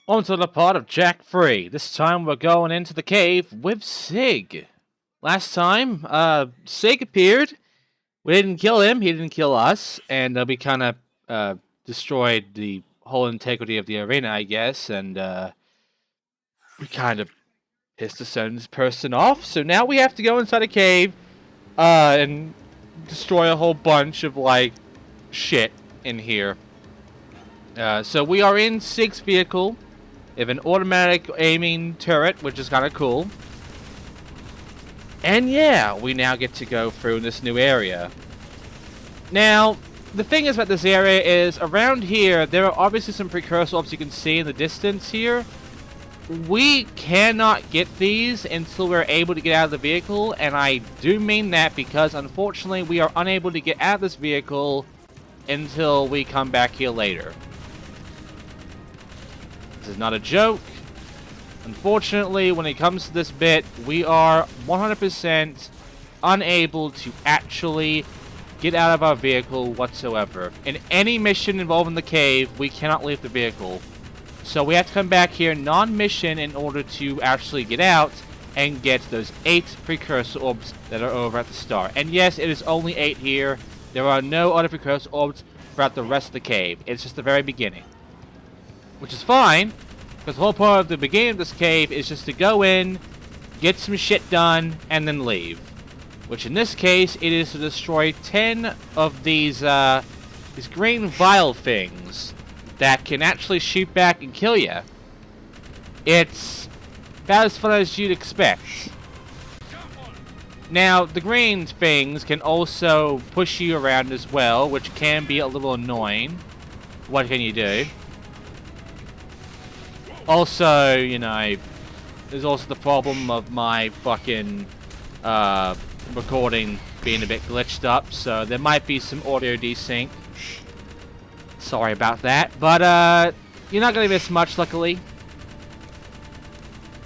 On to the part of Jack Free. This time we're going into the cave with Zig. Last time, Zig appeared. We didn't kill him, he didn't kill us, and we kind of destroyed the whole integrity of the arena, I guess, and we kind of pissed a certain person off. So now we have to go inside a cave and destroy a whole bunch of, like, shit in here. So we are in Zig's vehicle. We have an automatic aiming turret, which is kind of cool. And yeah, we now get to go through this new area. Now, the thing is about this area is, around here, there are obviously some precursor orbs you can see in the distance here. We cannot get these until we're able to get out of the vehicle, and I do mean that because, unfortunately, we are unable to get out of this vehicle until we come back here later. This is not a joke. Unfortunately, when it comes to this bit, we are 100% unable to actually get out of our vehicle whatsoever. In any mission involving the cave, we cannot leave the vehicle. So we have to come back here non-mission in order to actually get out and get those 8 precursor orbs that are over at the start. And yes, it is only 8 here. There are no other precursor orbs throughout the rest of the cave. It's just the very beginning. Which is fine, because the whole point of the beginning of this cave is just to go in, get some shit done, and then leave. Which in this case, it is to destroy 10 of these green vial things that can actually shoot back and kill you. It's about as fun as you'd expect. Now, the green things can also push you around as well, which can be a little annoying. What can you do? Also, you know, there's also the problem of my fucking recording being a bit glitched up, so there might be some audio desync. Sorry about that, but you're not going to miss much, luckily.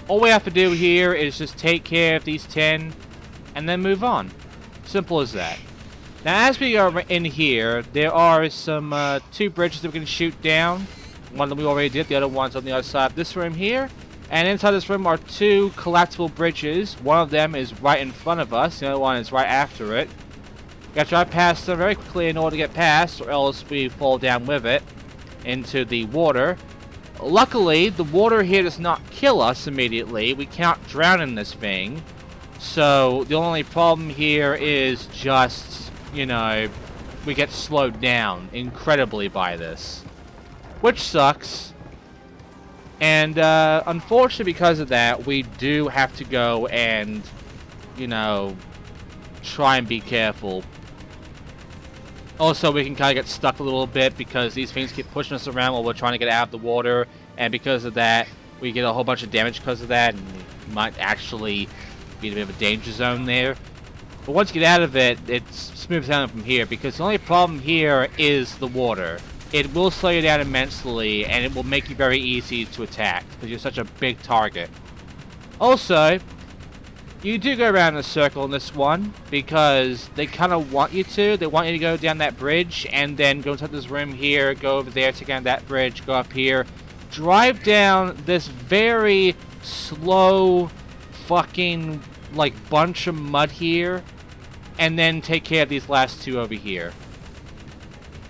All we have to do here is just take care of these 10 and then move on. Simple as that. Now, as we are in here, there are some 2 bridges that we can shoot down. One that we already did, the other one's on the other side of this room here. And inside this room are 2 collapsible bridges. One of them is right in front of us, the other one is right after it. We gotta drive past them very quickly in order to get past, or else we fall down with it into the water. Luckily, the water here does not kill us immediately. We cannot drown in this thing. So, the only problem here is just, you know, we get slowed down incredibly by this. Which sucks. And, unfortunately because of that, we do have to go and, you know, try and be careful. Also, we can kind of get stuck a little bit because these things keep pushing us around while we're trying to get out of the water. And because of that, we get a whole bunch of damage because of that. And we might actually be in a bit of a danger zone there. But once you get out of it, it's smooth down from here. Because the only problem here is the water. It will slow you down immensely, and it will make you very easy to attack, because you're such a big target. Also, you do go around in a circle in this one, because they kind of want you to. They want you to go down that bridge, and then go inside this room here, go over there, take down that bridge, go up here. Drive down this very slow fucking, like, bunch of mud here, and then take care of these last 2 over here.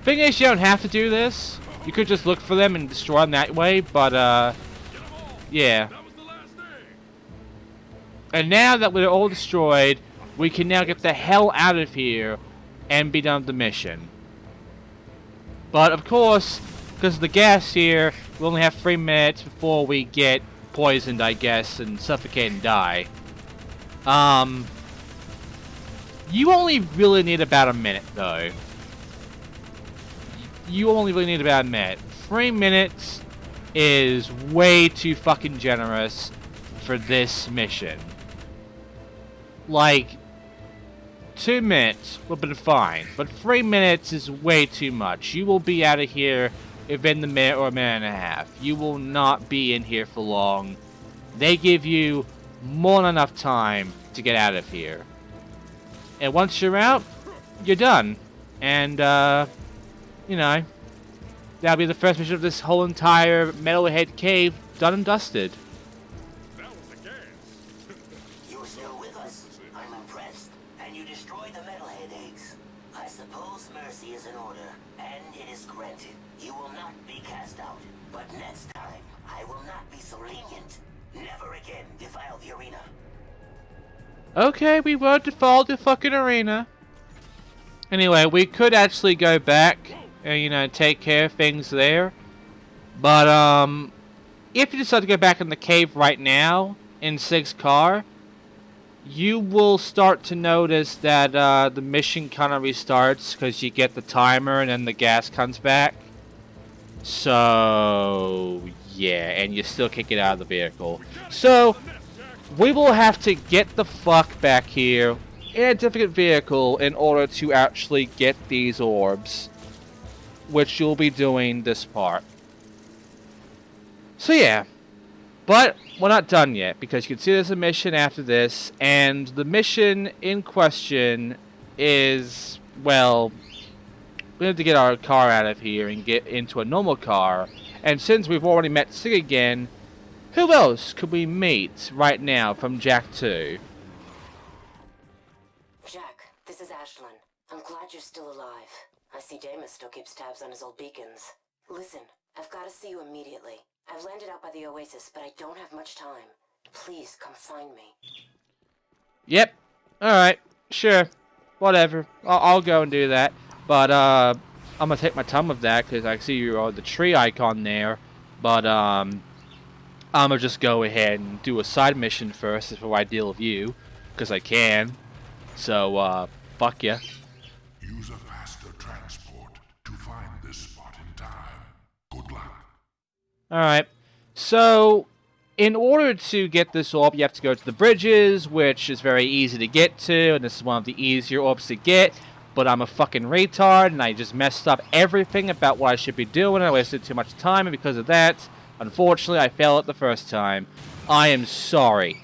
Thing is, you don't have to do this. You could just look for them and destroy them that way, but, yeah. And now that we're all destroyed, we can now get the hell out of here and be done with the mission. But, of course, because of the gas here, we only have 3 minutes before we get poisoned, I guess, and suffocate and die. You only really need about a minute, though. You only really need about a minute. 3 minutes is way too fucking generous for this mission. Like, 2 minutes would have been fine, but 3 minutes is way too much. You will be out of here within the minute or a minute and a half. You will not be in here for long. They give you more than enough time to get out of here. And once you're out, you're done. And, you know, That'll be the first mission of this whole entire Metalhead cave done and dusted. That was the gas. You're still with us. I'm impressed. And you destroyed the metalhead eggs. I suppose mercy is in order, and it is granted. You will not be cast out. But next time, I will not be so lenient. Never again defile the arena. Okay, we won't defile the fucking arena. Anyway, we could actually go back and, you know, take care of things there. But, if you decide to go back in the cave right now, in Zig's car, you will start to notice that, the mission kind of restarts, because you get the timer and then the gas comes back. So, yeah, and you still can't get out of the vehicle. So, we will have to get the fuck back here in a different vehicle in order to actually get these orbs, which you'll be doing this part. So yeah, but we're not done yet, because you can see there's a mission after this, and the mission in question is, well, we have to get our car out of here and get into a normal car, and since we've already met Zig again, who else could we meet right now from Jack 2? Jack, this is Ashland. I'm glad you're still alive. I see Damas still keeps tabs on his old beacons. Listen, I've got to see you immediately. I've landed out by the Oasis, but I don't have much time. Please come find me. Yep. Alright. Sure. Whatever. I'll go and do that. But, I'm gonna take my time with that, because I see you're the tree icon there. But, I'm gonna just go ahead and do a side mission first before I deal with you. Because I can. So, fuck ya. Use a faster transport to find this spot in time. Good luck. Alright. So, in order to get this orb, you have to go to the bridges, which is very easy to get to, and this is one of the easier orbs to get. But I'm a fucking retard, and I just messed up everything about what I should be doing. I wasted too much time, and because of that, unfortunately, I failed it the first time. I am sorry.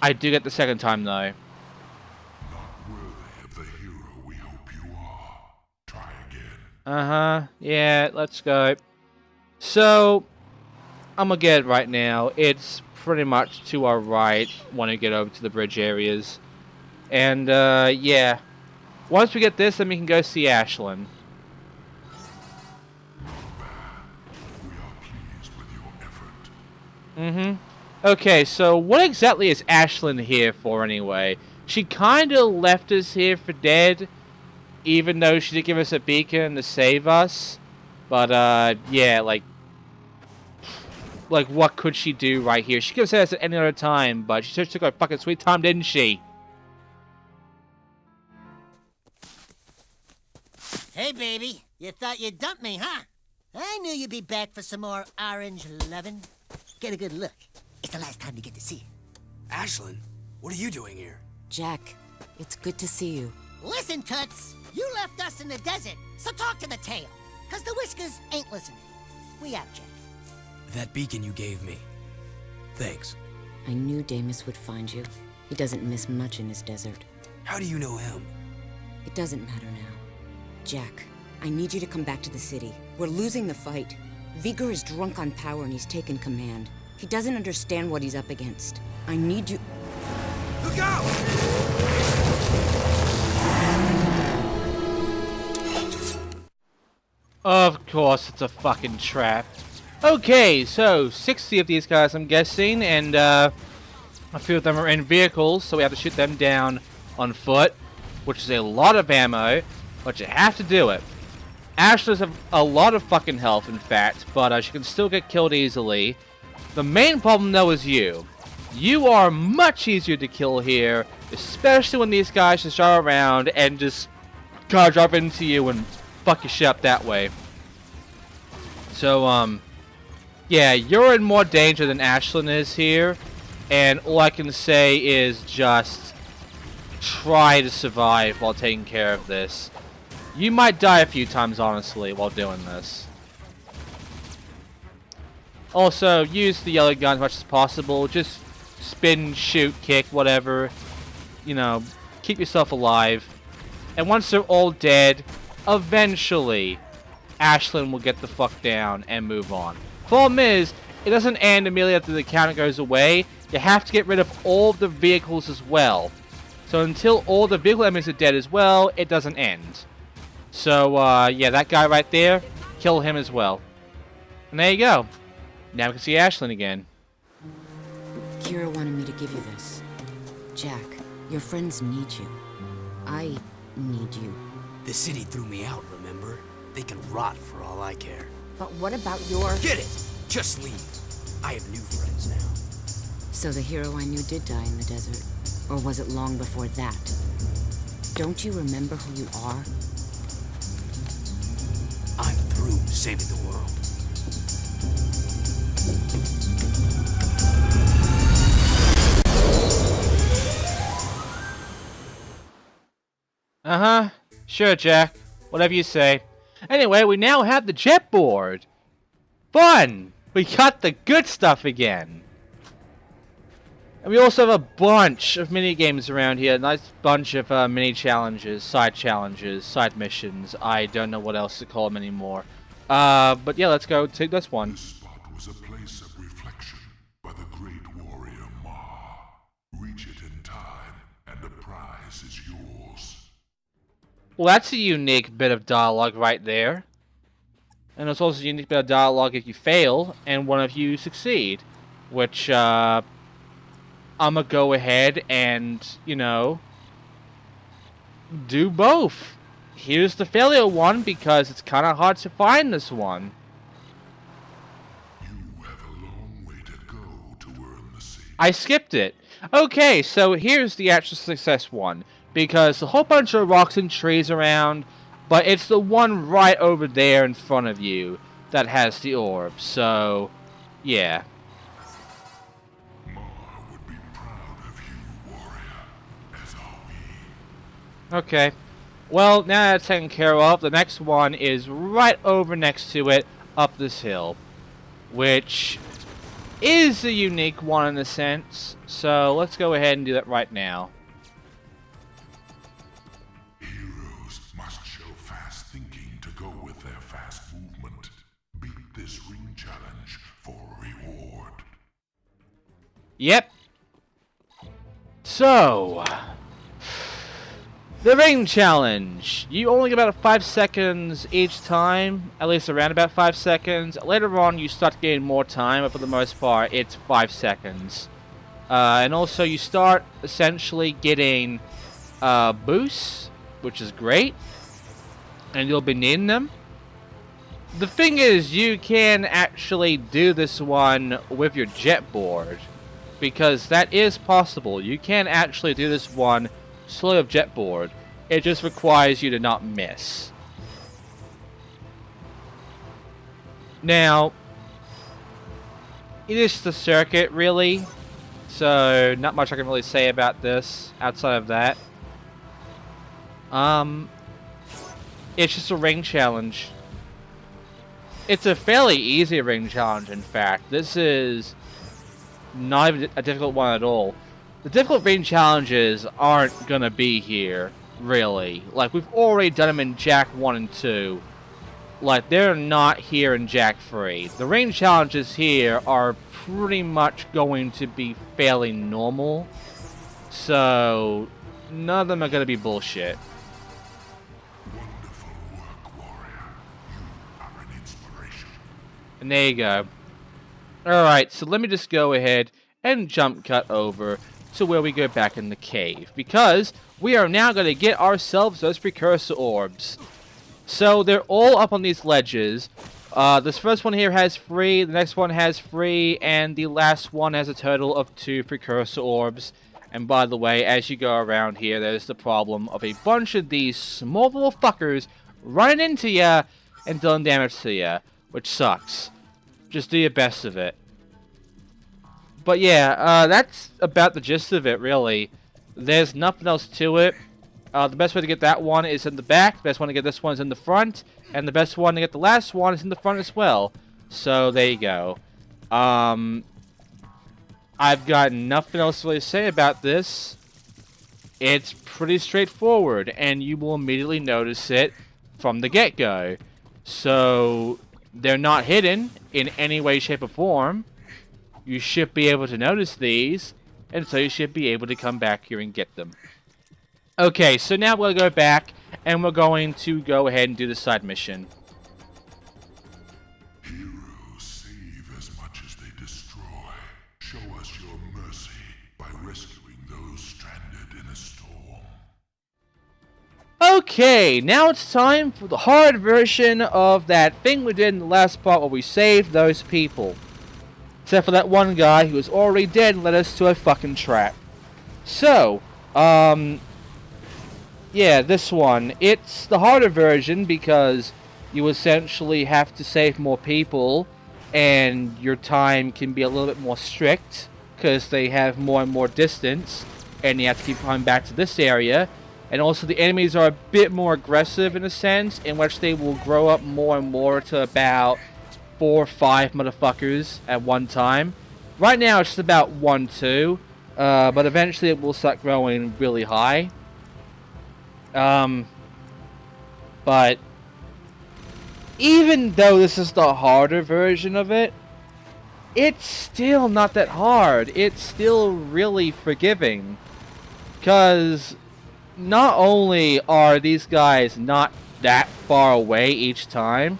I do get the second time, though. Not worthy of the hero we hope you are. Try again. Uh-huh. Yeah, let's go. So, I'm gonna get it right now. It's pretty much to our right when we get over to the bridge areas. And, yeah. Once we get this, then we can go see Ashland. We are pleased with your effort. Mm-hmm. Okay, so what exactly is Ashland here for anyway? She kinda left us here for dead, even though she did give us a beacon to save us. But, yeah, like, what could she do right here? She could have said this at any other time, but she just took her fucking sweet time, didn't she? Hey, baby. You thought you'd dump me, huh? I knew you'd be back for some more orange lovin'. Get a good look. It's the last time you get to see it. Ashland, what are you doing here? Jack, it's good to see you. Listen, Toots. You left us in the desert, so talk to the tail. Cause the whiskers ain't listening. We out, Jack. That beacon you gave me. Thanks. I knew Damas would find you. He doesn't miss much in his desert. How do you know him? It doesn't matter now. Jack, I need you to come back to the city. We're losing the fight. Vigor is drunk on power and he's taken command. He doesn't understand what he's up against. I need you... Look out! Of course, it's a fucking trap. Okay, so 60 of these guys, I'm guessing, and a few of them are in vehicles, so we have to shoot them down on foot, which is a lot of ammo, but you have to do it. Ashley has a lot of fucking health, in fact, but she can still get killed easily. The main problem, though, is you. You are much easier to kill here, especially when these guys just drive around and just kind of drop into you and fuck your shit up that way. So, yeah, you're in more danger than Ashland is here, and all I can say is just try to survive while taking care of this. You might die a few times, honestly, while doing this. Also, use the yellow gun as much as possible. Just spin, shoot, kick, whatever. You know, keep yourself alive. And once they're all dead, eventually, Ashland will get the fuck down and move on. Problem is, it doesn't end immediately after the counter goes away. You have to get rid of all of the vehicles as well. So until all the vehicle enemies are dead as well, it doesn't end. So, yeah, that guy right there, kill him as well. And there you go. Now we can see Ashland again. Kira wanted me to give you this. Jack, your friends need you. I need you. The city threw me out, remember? They can rot for all I care. But what about your... Get it! Just leave. I have new friends now. So the hero I knew did die in the desert. Or was it long before that? Don't you remember who you are? I'm through saving the world. Uh-huh. Sure, Jack. Whatever you say. Anyway, we now have the Jetboard. Fun! We got the good stuff again. And we also have a bunch of mini games around here. A nice bunch of mini challenges, side missions. I don't know what else to call them anymore. But yeah, let's go take this one. This spot was a place of reflection by the great warrior Ma. Reach it in time, and the prize is yours. Well, that's a unique bit of dialogue right there. And it's also a unique bit of dialogue if you fail, and one of you succeed. Which, I'm gonna go ahead and, you know, do both. Here's the failure one, because it's kind of hard to find this one. You have a long way to go to earn the sea. I skipped it. Okay, so here's the actual success one. Because a whole bunch of rocks and trees around, but it's the one right over there in front of you that has the orb. So, yeah. Ma would be proud of you, warrior, as are we. Okay. Well, now that's taken care of, the next one is right over next to it, up this hill. Which is a unique one in a sense. So, let's go ahead and do that right now. Heroes must show fast thinking to go with their fast movement. Beat this ring challenge for a reward. Yep. So, the ring challenge. You only get about 5 seconds each time, at least around about 5 seconds. Later on, you start getting more time, but for the most part, it's 5 seconds. And also, you start essentially getting boosts, which is great, and you'll be needing them. The thing is, you can actually do this one with your Jetboard, because that is possible. You can actually do this one slowly with Jetboard. It just requires you to not miss. Now, it is the circuit, really, so not much I can really say about this outside of that. It's just a ring challenge. It's a fairly easy ring challenge, in fact. This is not even a difficult one at all. The difficult ring challenges aren't gonna be here, really. Like, we've already done them in Jack 1 and 2. Like, they're not here in Jack 3. The ring challenges here are pretty much going to be fairly normal. So, none of them are gonna be bullshit. Wonderful work, warrior. You are an inspiration. And there you go. Alright, so let me just go ahead and jump cut over to where we go back in the cave. Because we are now going to get ourselves those precursor orbs. So they're all up on these ledges. This first one here has 3, the next one has 3, and the last one has a total of 2 precursor orbs. And by the way, as you go around here, there's the problem of a bunch of these small little fuckers running into ya and dealing damage to ya, which sucks. Just do your best of it. But yeah, that's about the gist of it, really. There's nothing else to it. The best way to get that one is in the back, the best one to get this one is in the front, and the best one to get the last one is in the front as well. So, there you go. I've got nothing else to really say about this. It's pretty straightforward, and you will immediately notice it from the get-go. So they're not hidden in any way, shape, or form. You should be able to notice these, and so you should be able to come back here and get them. Okay, so now we'll go back, and we're going to go ahead and do the side mission. Heroes save as much as they destroy. Show us your mercy by rescuing those stranded in a storm. Okay, now it's time for the hard version of that thing we did in the last part where we saved those people. Except for that one guy who was already dead and led us to a fucking trap. So, yeah, this one. It's the harder version because you essentially have to save more people and your time can be a little bit more strict because they have more and more distance and you have to keep coming back to this area. And also the enemies are a bit more aggressive in a sense, in which they will grow up more and more to about 4 or 5 motherfuckers at one time. Right now it's just about 1, 2, but eventually it will start growing really high. But even though this is the harder version of it, it's still not that hard. It's still really forgiving. Because not only are these guys not that far away each time,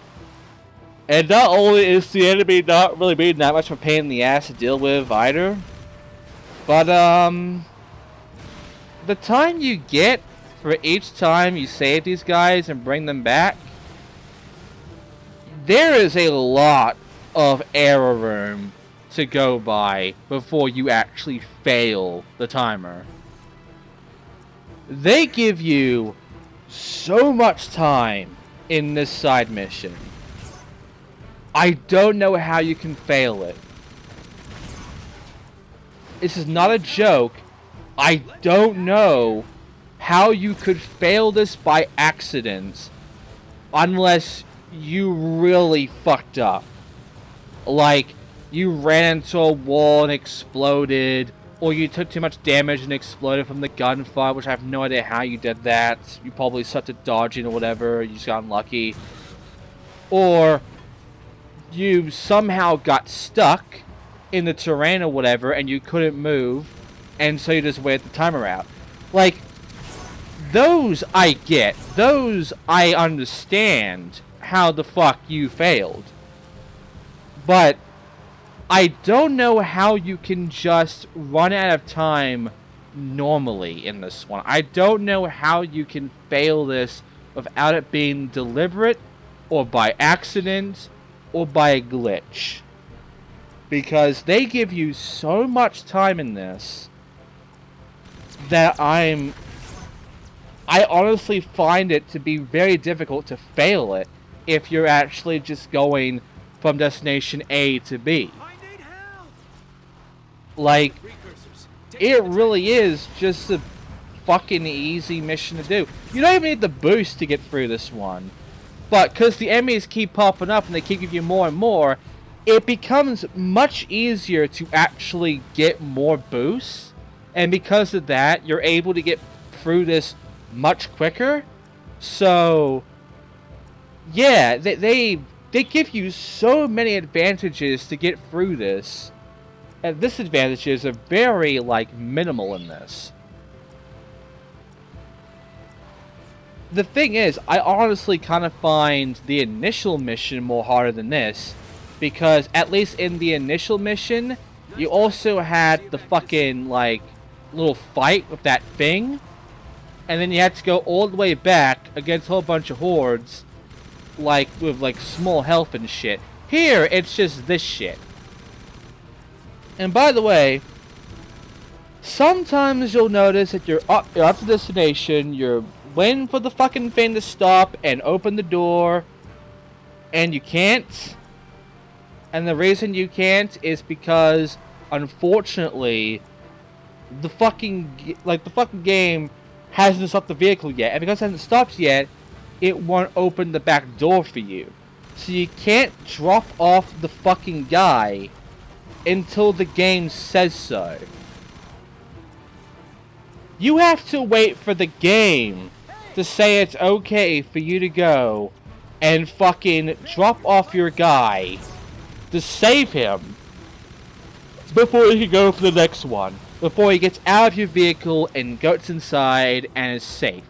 and not only is the enemy not really being that much of a pain in the ass to deal with either, but the time you get for each time you save these guys and bring them back, there is a lot of error room to go by before you actually fail the timer. They give you so much time in this side mission. I don't know how you can fail it. This is not a joke. I don't know how you could fail this by accident unless you really fucked up. Like, you ran into a wall and exploded, or you took too much damage and exploded from the gunfire, which I have no idea how you did that. You probably sucked at dodging or whatever, you just got unlucky. Or you somehow got stuck in the terrain or whatever and you couldn't move, and so you just waited the timer out. Like, those I get. Those I understand how the fuck you failed. But I don't know how you can just run out of time normally in this one. I don't know how you can fail this without it being deliberate, or by accident, or by a glitch. Because they give you so much time in this that I honestly find it to be very difficult to fail it if you're actually just going from destination A to B. Like, it really is just a fucking easy mission to do. You don't even need the boost to get through this one. But because the enemies keep popping up and they keep giving you more and more, it becomes much easier to actually get more boosts. And because of that, you're able to get through this much quicker. So, yeah, they give you so many advantages to get through this. And disadvantages are very, like, minimal in this. The thing is, I honestly kind of find the initial mission more harder than this. Because, at least in the initial mission, you also had the fucking, like, little fight with that thing. And then you had to go all the way back against a whole bunch of hordes. Like, with, like, small health and shit. Here, it's just this shit. And by the way, sometimes you'll notice that you're up to destination, you're waiting for the fucking thing to stop and open the door, and you can't. And the reason you can't is because, unfortunately, the fucking game hasn't stopped the vehicle yet, and because it hasn't stopped yet, it won't open the back door for you. So you can't drop off the fucking guy until the game says so. You have to wait for the game to say it's okay for you to go and fucking drop off your guy to save him before you can go for the next one. Before he gets out of your vehicle and goes inside and is safe.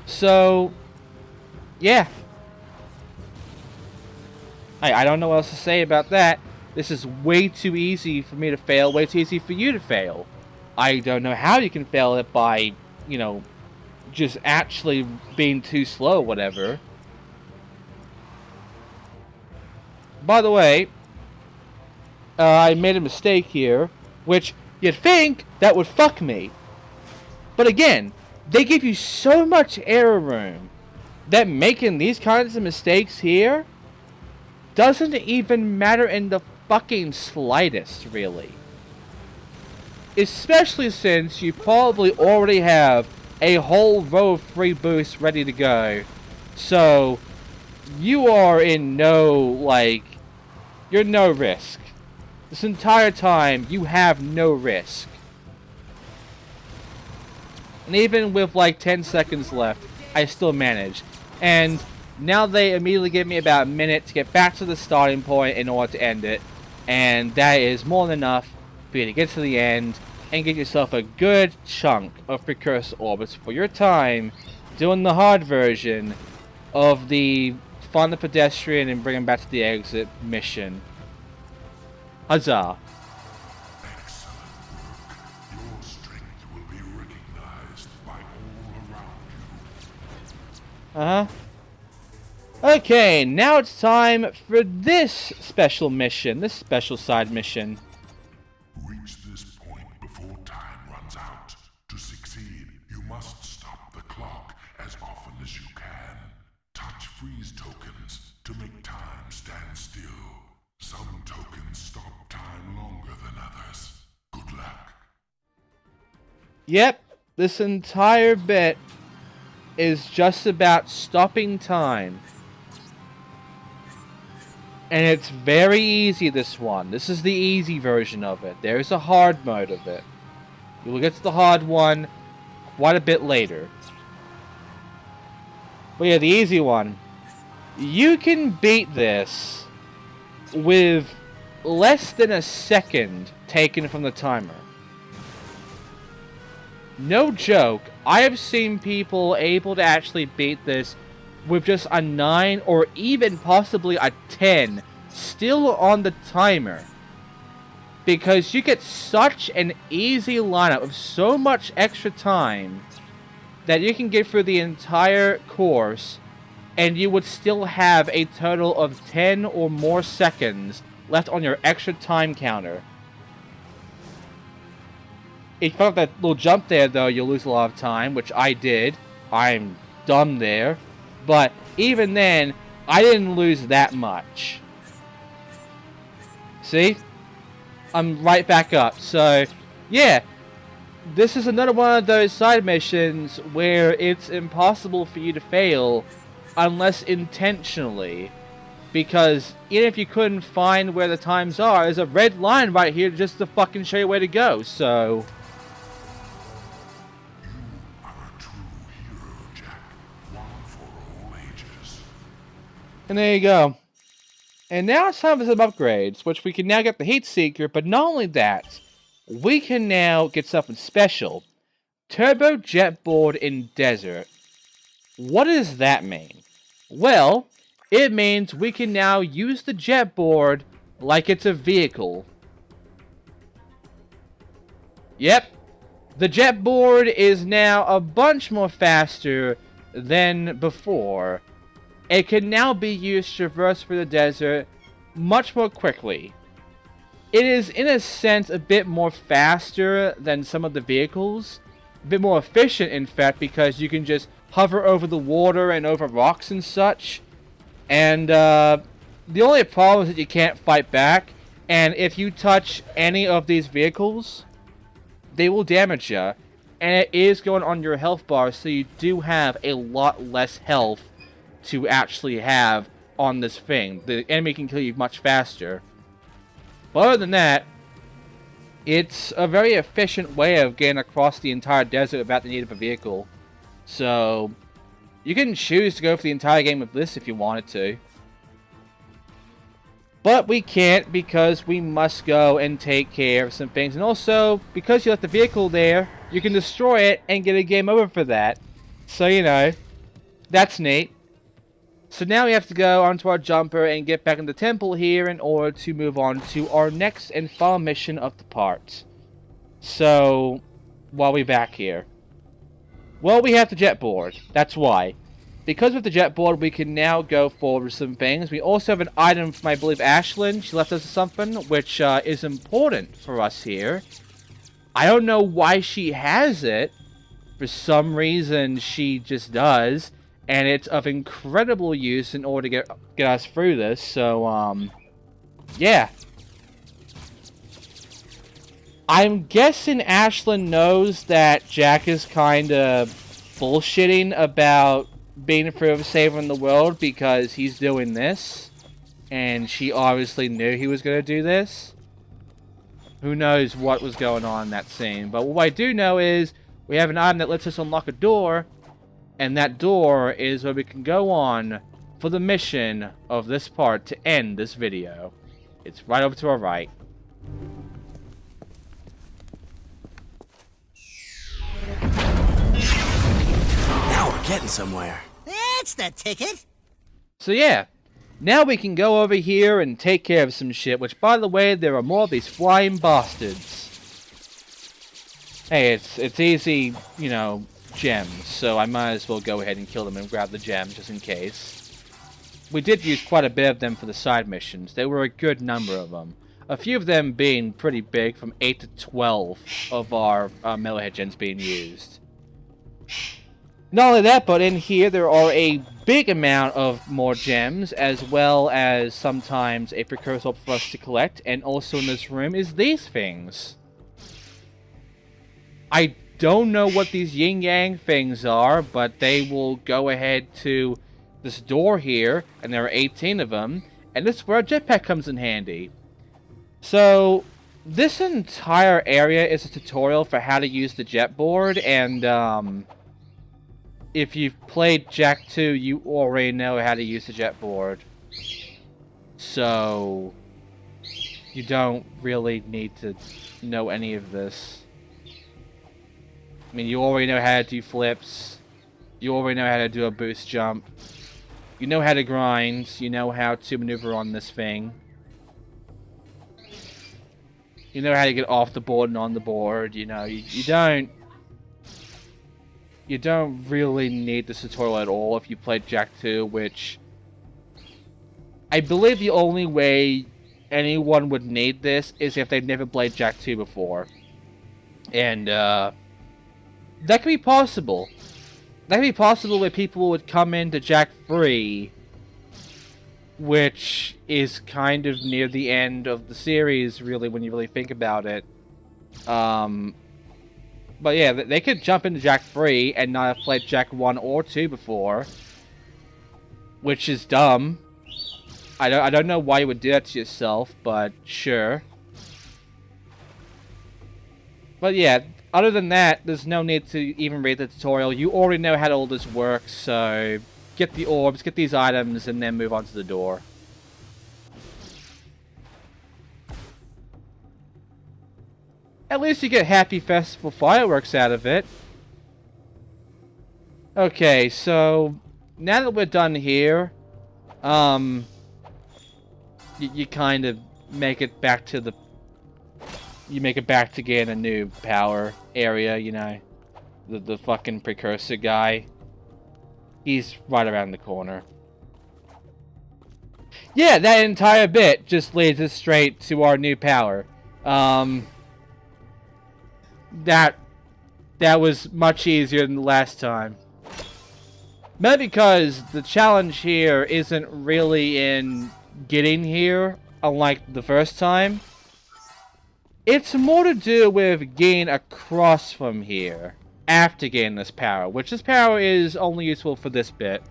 So, yeah. I don't know what else to say about that. This is way too easy for me to fail, way too easy for you to fail. I don't know how you can fail it by, you know, just actually being too slow or whatever. By the way, I made a mistake here, which you'd think that would fuck me. But again, they give you so much error room that making these kinds of mistakes here doesn't even matter in the fucking slightest, really. Especially since you probably already have a whole row of free boosts ready to go. So, you are in you're no risk. This entire time, you have no risk. And even with like 10 seconds left, I still managed. And now they immediately give me about a minute to get back to the starting point in order to end it. And that is more than enough for you to get to the end and get yourself a good chunk of precursor orbits for your time doing the hard version of the Find the Pedestrian and Bring him back to the exit mission. Huzzah. Excellent work. Your strength will be recognized by all around you. Okay, now it's time for this special mission, this special side mission. Reach this point before time runs out. To succeed, you must stop the clock as often as you can. Touch freeze tokens to make time stand still. Some tokens stop time longer than others. Good luck. Yep, this entire bit is just about stopping time. And it's very easy, this one. This is the easy version of it. There's a hard mode of it. You will get to the hard one quite a bit later. But yeah, the easy one. You can beat this with less than a second taken from the timer. No joke, I have seen people able to actually beat this with just a 9 or even possibly a 10 still on the timer. Because you get such an easy lineup of so much extra time that you can get through the entire course and you would still have a total of 10 or more seconds left on your extra time counter. If you fuck up that little jump there, though, you'll lose a lot of time, which I did. I'm dumb there. But even then, I didn't lose that much. See? I'm right back up. So, yeah. This is another one of those side missions where it's impossible for you to fail unless intentionally. Because even if you couldn't find where the times are, there's a red line right here just to fucking show you where to go. So, You are a true hero, Jack. One for all ages. and there you go. And now it's time for some upgrades, which we can now get the Heat Seeker, but not only that, we can now get something special. Turbo Jetboard in Desert. What does that mean? Well, it means we can now use the Jetboard like it's a vehicle. Yep, the Jetboard is now a bunch more faster than before. It can now be used to traverse through the desert much more quickly. It is, in a sense, a bit more faster than some of the vehicles. A bit more efficient, in fact, because you can just hover over the water and over rocks and such. And the only problem is that you can't fight back. And if you touch any of these vehicles, they will damage you. And it is going on your health bar, so you do have a lot less health to actually have on this thing. The enemy can kill you much faster. But other than that, It's a very efficient way of getting across the entire desert without the need of a vehicle. So, you can choose to go for the entire game with this if you wanted to. But we can't because we must go and take care of some things. And also, because you left the vehicle there, you can destroy it and get a game over for that. So, you know, that's neat. So now we have to go onto our jumper and get back in the temple here in order to move on to our next and final mission of the part. So, while we're back here. Well, we have the jetboard. That's why. Because with the jetboard, we can now go forward with some things. We also have an item from, I believe, Ashland. She left us something, which is important for us here. I don't know why she has it. For some reason, she just does. And it's of incredible use in order to get us through this. So, yeah. I'm guessing Ashland knows that Jack is kind of bullshitting about being afraid of saving the world because he's doing this. And she obviously knew he was going to do this. Who knows what was going on in that scene. But what I do know is we have an item that lets us unlock a door. And that door is where we can go on for the mission of this part to end this video. It's right over to our right. Now we're getting somewhere. That's the ticket. So yeah, now we can go over here and take care of some shit, which by the way, there are more of these flying bastards. Hey, it's easy, you know, gems, so I might as well go ahead and kill them and grab the gems just in case. We did use quite a bit of them for the side missions. There were a good number of them. A few of them being pretty big, from 8 to 12 of our metalhead gems being used. Not only that, but in here there are a big amount of more gems, as well as sometimes a precursor for us to collect, and also in this room is these things. I don't know what these yin-yang things are, but they will go ahead to this door here, and there are 18 of them, and this is where a jetpack comes in handy. So, this entire area is a tutorial for how to use the jetboard, and if you've played Jak 2, you already know how to use the jetboard. So, you don't really need to know any of this. I mean, you already know how to do flips. You already know how to do a boost jump. You know how to grind. You know how to maneuver on this thing. You know how to get off the board and on the board. You know, you don't really need this tutorial at all if you played Jak 2, which I believe the only way anyone would need this is if they've never played Jak 2 before. And, that could be possible. That could be possible where people would come into Jak 3, which is kind of near the end of the series, really, when you really think about it. But yeah, they could jump into Jak 3 and not have played Jak 1 or 2 before, which is dumb. I don't know why you would do that to yourself, but sure. But yeah, other than that, there's no need to even read the tutorial. You already know how all this works, so get the orbs, get these items, and then move on to the door. At least you get Happy Festival fireworks out of it. Okay, so now that we're done here, you kind of make it back to the... You make it back to get a new power area, you know. The fucking precursor guy. He's right around the corner. Yeah, that entire bit just leads us straight to our new power. That was much easier than the last time. Maybe because the challenge here isn't really in getting here, unlike the first time. It's more to do with getting across from here after getting this power, which this power is only useful for this bit.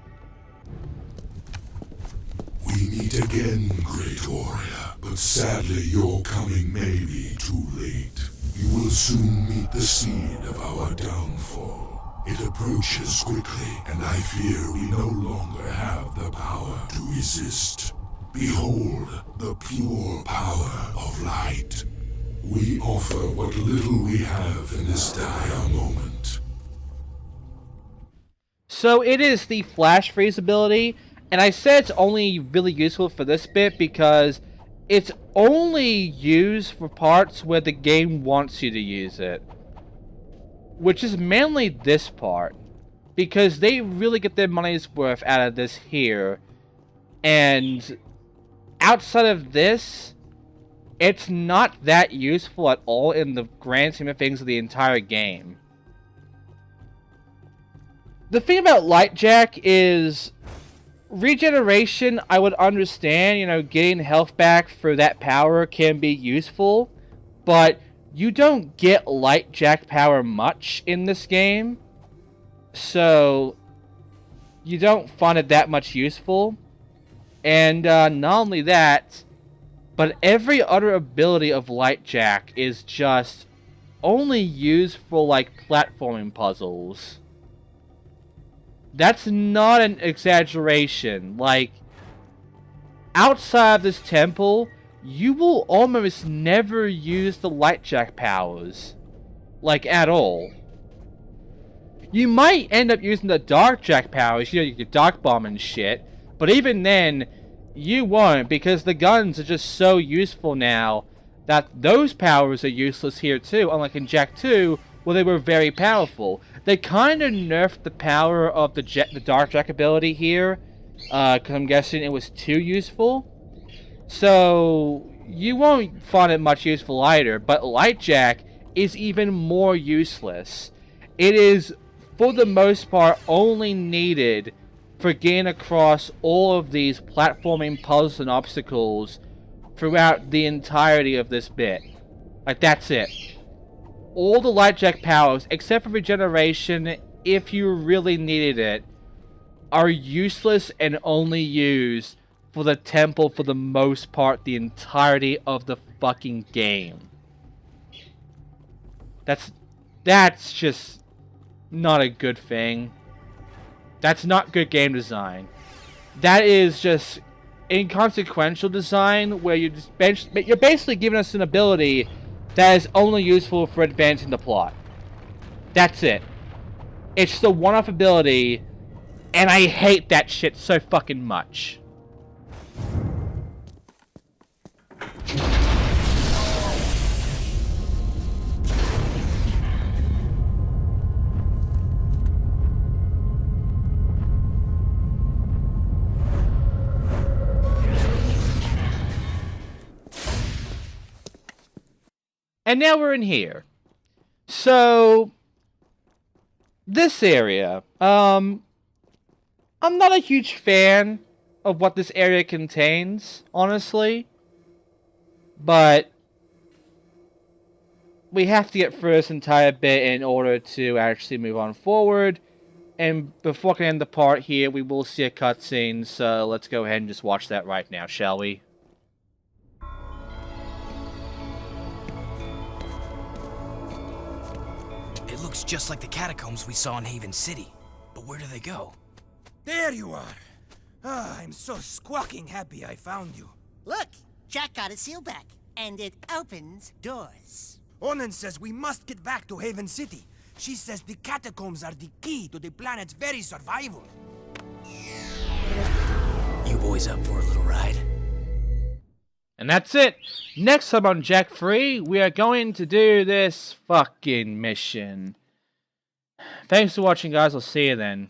We meet again, great warrior, But sadly, your coming may be too late. You will soon meet the seed of our downfall. It approaches quickly, and I fear we no longer have the power to resist. Behold the pure power of light. We offer what little we have in this dire moment. So it is the flash freeze ability, and I said it's only really useful for this bit because it's only used for parts where the game wants you to use it. Which is mainly this part. Because they really get their money's worth out of this here. And outside of this, it's not that useful at all in the grand scheme of things of the entire game. The thing about Lightjack is regeneration, I would understand, you know, getting health back for that power can be useful, but you don't get Lightjack power much in this game, so you don't find it that much useful. And not only that, but every other ability of Lightjack is just only used for, like, platforming puzzles. That's not an exaggeration. Like, outside of this temple, you will almost never use the Lightjack powers. Like, at all. You might end up using the Darkjack powers, you know, your Dark Bomb and shit. But even then, you won't, because the guns are just so useful now that those powers are useless here too, unlike in Jak 2, where they were very powerful. They kind of nerfed the power of the Darkjack ability here, because I'm guessing it was too useful. So, you won't find it much useful either, but Lightjack is even more useless. It is, for the most part, only needed for getting across all of these platforming puzzles and obstacles throughout the entirety of this bit. Like, that's it. All the Lightjack powers, except for regeneration, if you really needed it, are useless and only used for the temple for the most part the entirety of the fucking game. That's just not a good thing. That's not good game design. That is just inconsequential design where you're basically giving us an ability that is only useful for advancing the plot. That's it. It's the one-off ability, and I hate that shit so fucking much. And now we're in here. So, this area, I'm not a huge fan of what this area contains, honestly. But we have to get through this entire bit in order to actually move on forward. And before I can end the part here, we will see a cutscene, so let's go ahead and just watch that right now, shall we? It looks just like the catacombs we saw in Haven City. But where do they go? There you are. Ah, I'm so squawking happy I found you. Look, Jack got a seal back, and it opens doors. Onan says we must get back to Haven City. She says the catacombs are the key to the planet's very survival. You boys up for a little ride? And that's it. Next time on Jak 3, we are going to do this fucking mission. Thanks for watching, guys. I'll see you then.